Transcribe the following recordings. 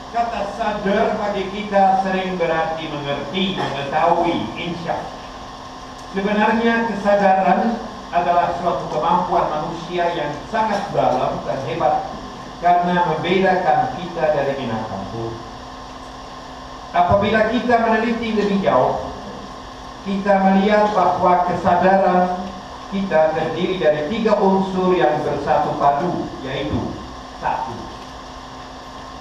Kata sadar bagi kita sering berarti mengerti, mengetahui, insya. Sebenarnya kesadaran adalah suatu kemampuan manusia yang sangat dalam dan hebat karena membedakan kita dari binatang. Apabila kita meneliti lebih jauh, kita melihat bahwa kesadaran kita terdiri dari 3 unsur yang bersatu padu, yaitu 1.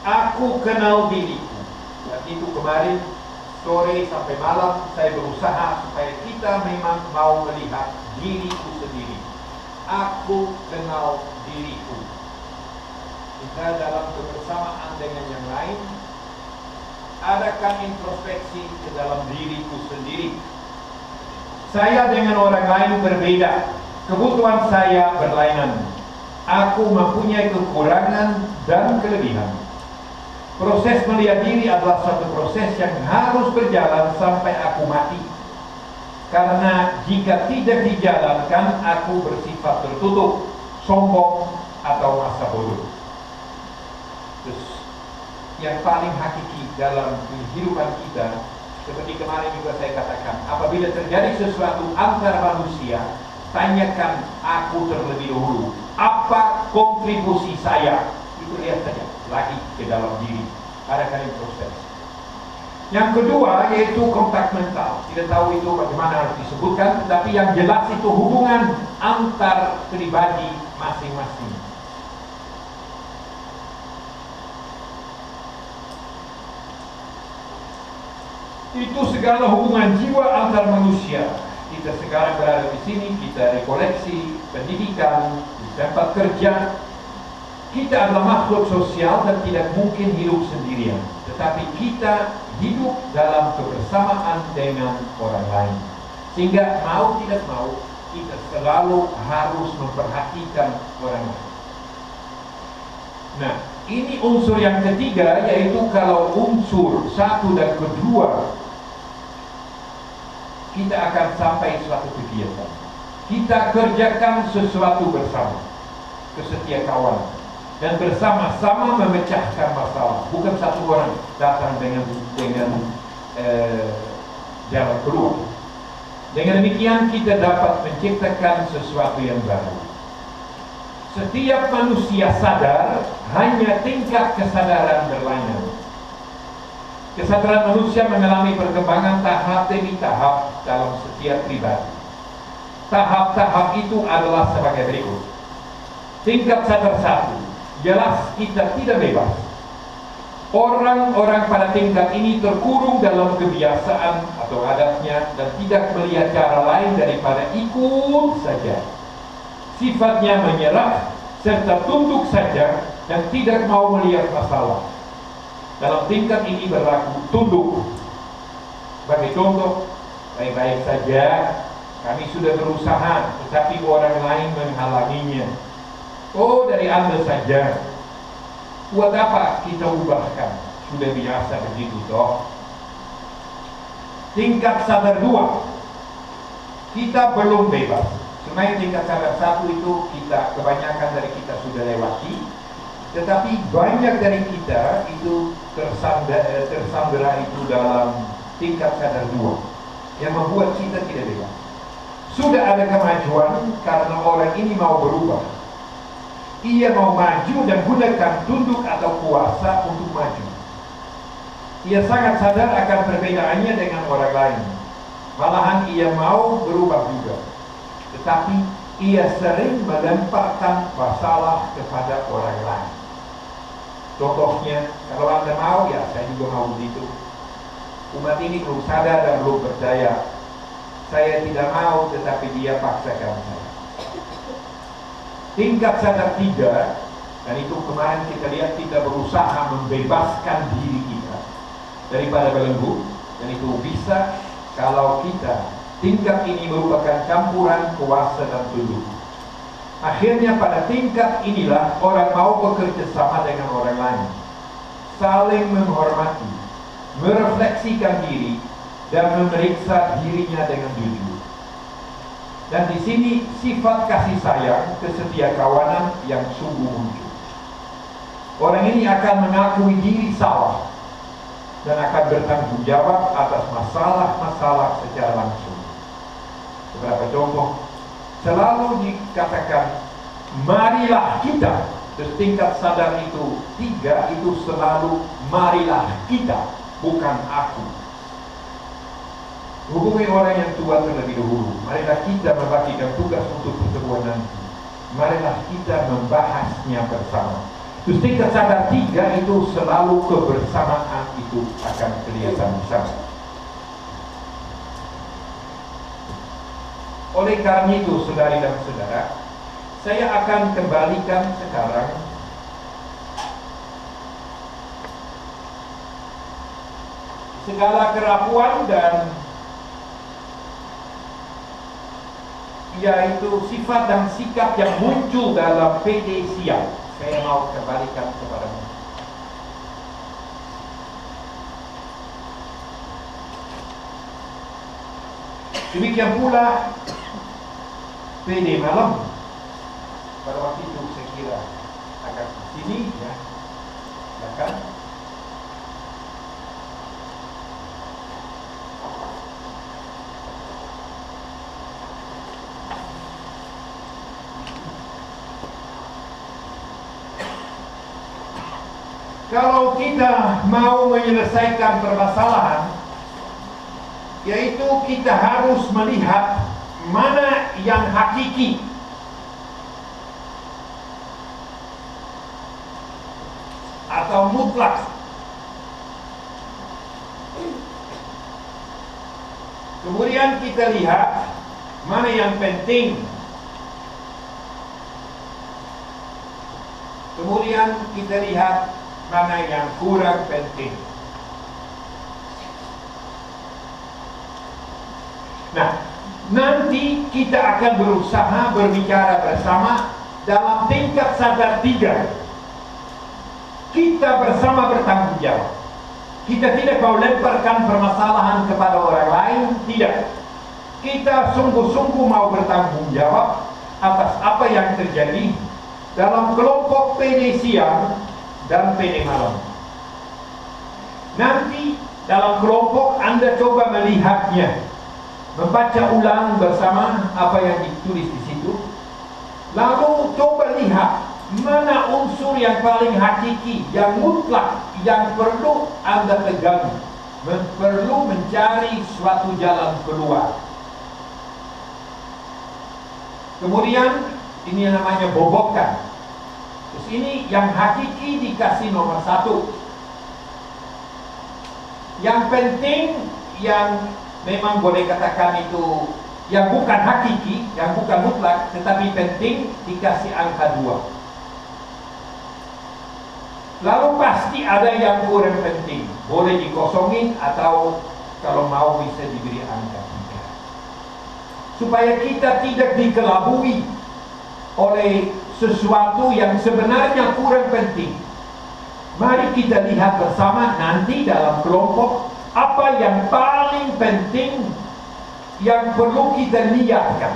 Aku kenal diriku. Dan itu kemarin sore sampai malam saya berusaha supaya kita memang mau melihat diriku sendiri. Aku kenal diriku. Kita dalam kebersamaan dengan yang lain, adakan introspeksi ke dalam diriku sendiri. Saya dengan orang lain berbeda. Kebutuhan saya berlainan. Aku mempunyai kekurangan dan kelebihan. Proses melihat diri adalah satu proses yang harus berjalan sampai aku mati. Karena jika tidak dijalankan, aku bersifat tertutup, sombong, atau masa bodoh. Terus, yang paling hakiki dalam kehidupan kita, seperti kemarin juga saya katakan, apabila terjadi sesuatu antara manusia, tanyakan aku terlebih dahulu, apa kontribusi saya? Itu lihat saja lagi ke dalam diri, adakan proses. Yang kedua yaitu kontak mental. Tidak tahu itu bagaimana harus disebutkan, tetapi yang jelas itu hubungan antar pribadi masing-masing. Itu segala hubungan jiwa antar manusia. Kita sekarang berada di sini, kita rekoleksi pendidikan, di tempat kerja. Kita adalah makhluk sosial dan tidak mungkin hidup sendirian. Tetapi kita hidup dalam kebersamaan dengan orang lain. Sehingga mau tidak mau, kita selalu harus memperhatikan orang lain. Nah, ini unsur yang ketiga, yaitu kalau unsur 1 dan kedua, kita akan sampai suatu kegiatan. Kita kerjakan sesuatu bersama, kesetiakawanan, dan bersama-sama memecahkan masalah. Bukan satu orang datang dengan jalan keluar. Dengan demikian kita dapat menciptakan sesuatu yang baru. Setiap manusia sadar, hanya tingkat kesadaran berlainan. Kesadaran manusia mengalami perkembangan tahap demi tahap dalam setiap pribadi. Tahap-tahap itu adalah sebagai berikut. Tingkat sadar 1, jelas kita tidak bebas. Orang-orang pada tingkat ini terkurung dalam kebiasaan atau adatnya dan tidak melihat cara lain daripada ikut saja. Sifatnya menyerah serta tunduk saja dan tidak mau melihat masalah. Dalam tingkat ini berlaku tunduk. Sebagai contoh, baik-baik saja, kami sudah berusaha, tetapi orang lain menghalanginya. Oh, dari Anda saja. Buat apa kita ubahkan? Sudah biasa begitu toh. Tingkat sadar 2, kita belum bebas. Sebenarnya tingkat sadar 1 itu kebanyakan dari kita sudah lewati. Tetapi banyak dari kita itu tersandera itu dalam tingkat sadar 2 yang membuat kita tidak bebas. Sudah ada kemajuan karena orang ini mau berubah. Ia mau maju dan gunakan tunduk atau kuasa untuk maju. Ia sangat sadar akan perbedaannya dengan orang lain. Malahan ia mau berubah juga. Tetapi ia sering melemparkan masalah kepada orang lain. Contohnya, kalau Anda mau, ya saya juga mau begitu. Umat ini belum sadar dan belum berdaya. saya tidak mau, tetapi dia paksakan saya. Tingkat sadar 3, dan itu kemarin kita lihat, kita berusaha membebaskan diri kita daripada belenggu, dan itu bisa kalau kita, tingkat ini merupakan campuran kuasa dan tunduk. Akhirnya pada tingkat inilah orang mau bekerja sama dengan orang lain, saling menghormati, merefleksikan diri, dan memeriksa dirinya dengan jujur. Dan di sini sifat kasih sayang, kesetiakawanan yang sungguh muncul. Orang ini akan mengakui diri salah dan akan bertanggung jawab atas masalah-masalah secara langsung. Beberapa contoh, selalu dikatakan marilah kita. Terus tingkat sadar itu 3, itu selalu marilah kita, bukan aku. Hubungi orang yang tua terlebih dahulu. Marilah kita membagikan tugas untuk pertemuan nanti. Marilah kita membahasnya bersama. Terus tingkat sadar 3 itu selalu kebersamaan itu akan kelihatan bersama. Oleh karena itu, saudari dan saudara, saya akan kembalikan sekarang segala kerapuan dan yaitu sifat dan sikap yang muncul dalam PD siang. Saya mau kembalikan kepadamu. Demikian pula PD malam. Pada waktu itu saya kira agak sini ya, silakan. Kalau kita mau menyelesaikan permasalahan, yaitu kita harus melihat mana yang hakiki, atau mutlak. Kemudian kita lihat mana yang penting. Kemudian kita lihat mana yang kurang penting. Nah, nanti kita akan berusaha berbicara bersama dalam tingkat sadar 3. Kita bersama bertanggung jawab. Kita tidak mau lemparkan permasalahan kepada orang lain, tidak. Kita sungguh-sungguh mau bertanggung jawab atas apa yang terjadi dalam kelompok PD siang dan PD malam. Nanti dalam kelompok Anda coba melihatnya, membaca ulang bersama apa yang ditulis di situ, lalu coba lihat mana unsur yang paling hakiki, yang mutlak, yang perlu Anda pegang, perlu mencari suatu jalan keluar. Kemudian ini yang namanya bobokan. Terus ini yang hakiki dikasih nomor 1. Yang penting, yang memang boleh katakan itu yang bukan hakiki, yang bukan mutlak, tetapi penting, dikasih angka 2. Lalu pasti ada yang kurang penting, boleh dikosongin atau kalau mau bisa diberi angka 3. Supaya kita tidak dikelabui oleh sesuatu yang sebenarnya kurang penting. Mari kita lihat bersama nanti dalam kelompok apa yang paling penting yang perlu kita niatkan.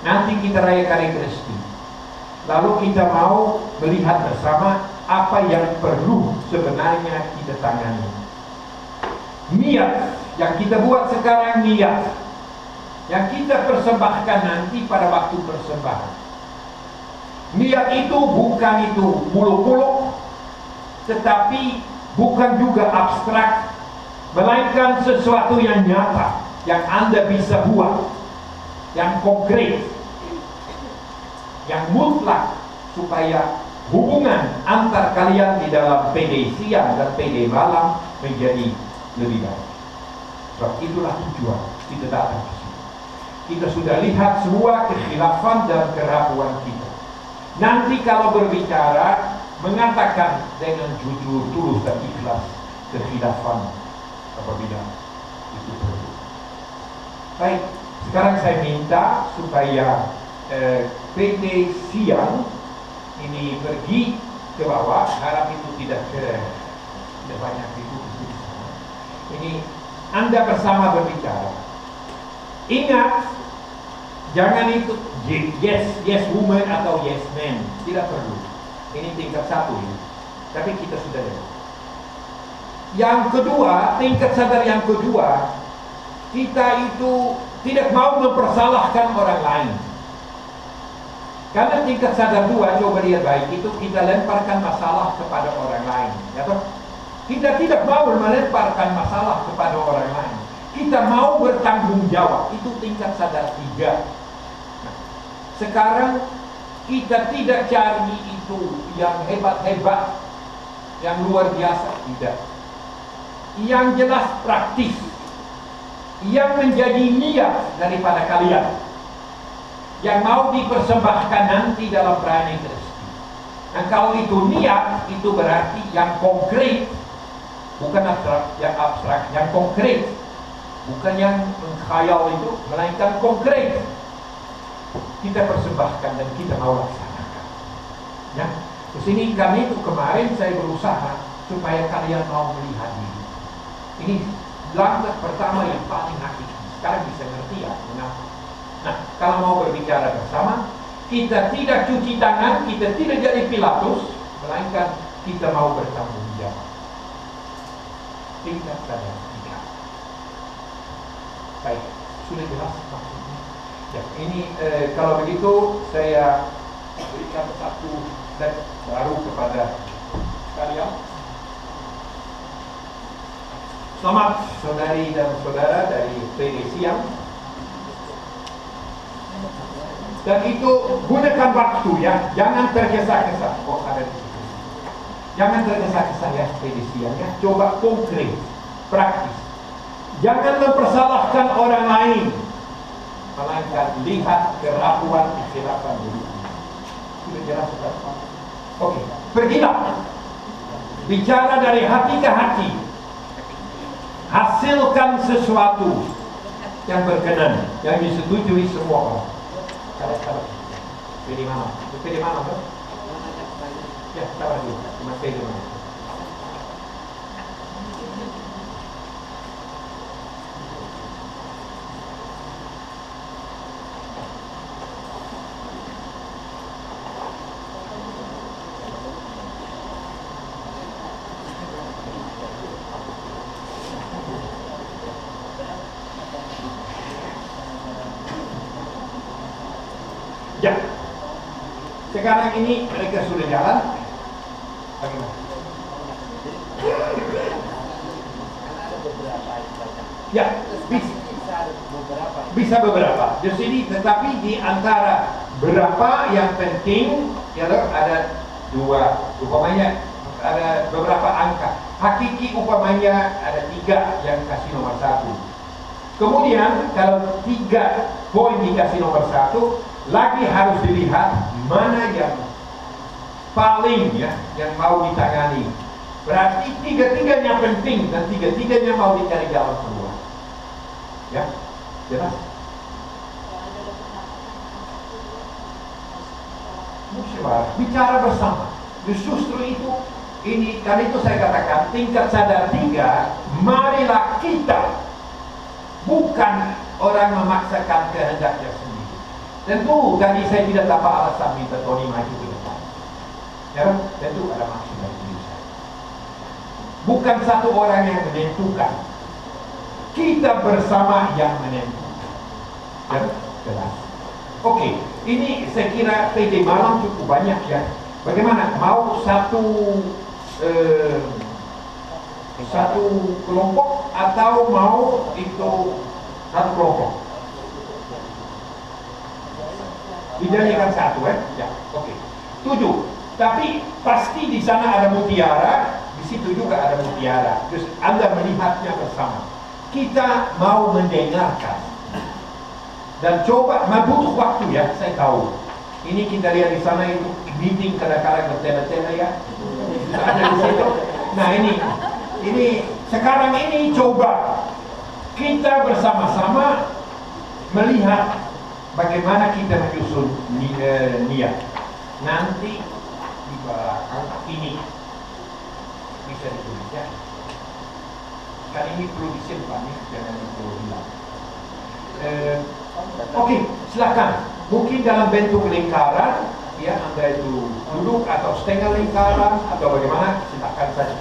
Nanti kita rayakan Ekaristi. Lalu kita mau melihat bersama apa yang perlu sebenarnya kita tangani. Niat yang kita buat sekarang, niat yang kita persembahkan nanti pada waktu persembahan. Niat itu bukan itu muluk-muluk, tetapi bukan juga abstrak, melainkan sesuatu yang nyata, yang Anda bisa buat, yang konkret, yang mutlak, supaya hubungan antar kalian di dalam PD siang dan PD malam menjadi lebih baik. Sebab itulah tujuan kita datang ke sini. Kita sudah lihat semua kekhilafan dan kerapuan kita. Nanti kalau berbicara, mengatakan dengan jujur, tulus dan ikhlas kekhilafan apabila itu perlu. Baik, sekarang saya minta supaya PT Siang ini pergi ke bawah. Harap itu tidak banyak itu. Ini Anda bersama berbicara. Ingat, jangan itu yes woman atau yes man, tidak perlu. Ini tingkat 1 ini. Tapi kita sudah lihat. Yang kedua, tingkat sadar yang kedua, kita itu tidak mau mempersalahkan orang lain. Karena tingkat sadar 2, coba lihat baik, itu kita lemparkan masalah kepada orang lain, ya toh? Kita tidak mau melemparkan masalah kepada orang lain. Kita mau bertanggung jawab. Itu tingkat sadar 3. Nah, sekarang kita tidak cari itu yang hebat-hebat, yang luar biasa, tidak. Yang jelas praktis, yang menjadi niat daripada kalian, yang mau dipersembahkan nanti dalam perayaan Ekaristi. Dan kalau itu niat, itu berarti yang konkret, bukan abstrak, yang konkret. Bukan yang mengkhayal itu, melainkan konkret. Kita persembahkan dan kita mau laksanakan. Ya, terus ini kami itu kemarin saya berusaha supaya kalian mau melihat ini. Ini langkah pertama yang paling hakiki. Sekarang bisa ngerti ya mengapa. Nah, kalau mau berbicara bersama, kita tidak cuci tangan, kita tidak jadi Pilatus, melainkan kita mau bertanggung jawab. Tingkat sadar 3. Baik, sudah jelas maksudnya. Ya, ini kalau begitu saya berikan satu slide baru kepada kalian. Selamat saudari dan saudara dari PD Siang. Dan itu gunakan waktu ya, jangan tergesa-gesa. Oh, ada di situ. Jangan tergesa-gesa ya PD Siang ya. Coba konkret, praktis. Jangan mempersalahkan orang lain, melainkan lihat kerapuan kekhilafan dulu. Sudah jelas sudah. Oke, pergilah. Bicara dari hati ke hati. Hasilkan sesuatu yang berkenan, yang disetujui semua orang. Kalau pilih mana? Pilih mana, Bro? Ya, sabar dulu. Cuma pilih mana? Ya, sekarang ini mereka sudah jalan. Bagaimana? Ya, bisa beberapa. Di sini, tetapi di antara berapa yang penting, ya ada 2. Umpamanya ada beberapa angka. Hakiki umpamanya ada 3 yang kasih nomor 1. Kemudian kalau 3 poin dikasih nomor 1. Lagi harus dilihat mana yang paling ya, yang mau ditangani. Berarti 3-3-nya penting dan 3-3-nya mau dicari jalan keluar. Ya, jelas. Musyawarah, bicara bersama. Justru itu, ini kan itu saya katakan tingkat sadar 3. Marilah kita, bukan orang memaksakan kehendaknya sendiri. Tentu tadi saya tidak dapat alasan minta Tony maju ke depan. Ya, tentu ada maksud dari diri saya. Bukan satu orang yang menentukan. Kita bersama yang menentukan. Ya, jelas. Oke, ini saya kira PD Malang cukup banyak ya. Bagaimana? Mau satu kelompok atau mau itu satu kelompok? Dijadikan 1 ya, oke. 7. Tapi pasti di sana ada mutiara, di situ juga ada mutiara. Terus Anda melihatnya bersama. Kita mau mendengarkan Dan coba, butuh waktu ya, saya tahu. Ini kita lihat di sana itu meeting kadang-kadang bertele-tele ya. Ada di situ. Nah ini sekarang ini coba kita bersama-sama melihat bagaimana kita menyusun niat. Nanti di belakang ini bisa ditulis ya. Kan ini perlu disimpan ya, jangan perlu hilang. Oke, silakan. Mungkin dalam bentuk lingkaran, ya Anda itu duduk atau setengah lingkaran atau bagaimana, silakan saja.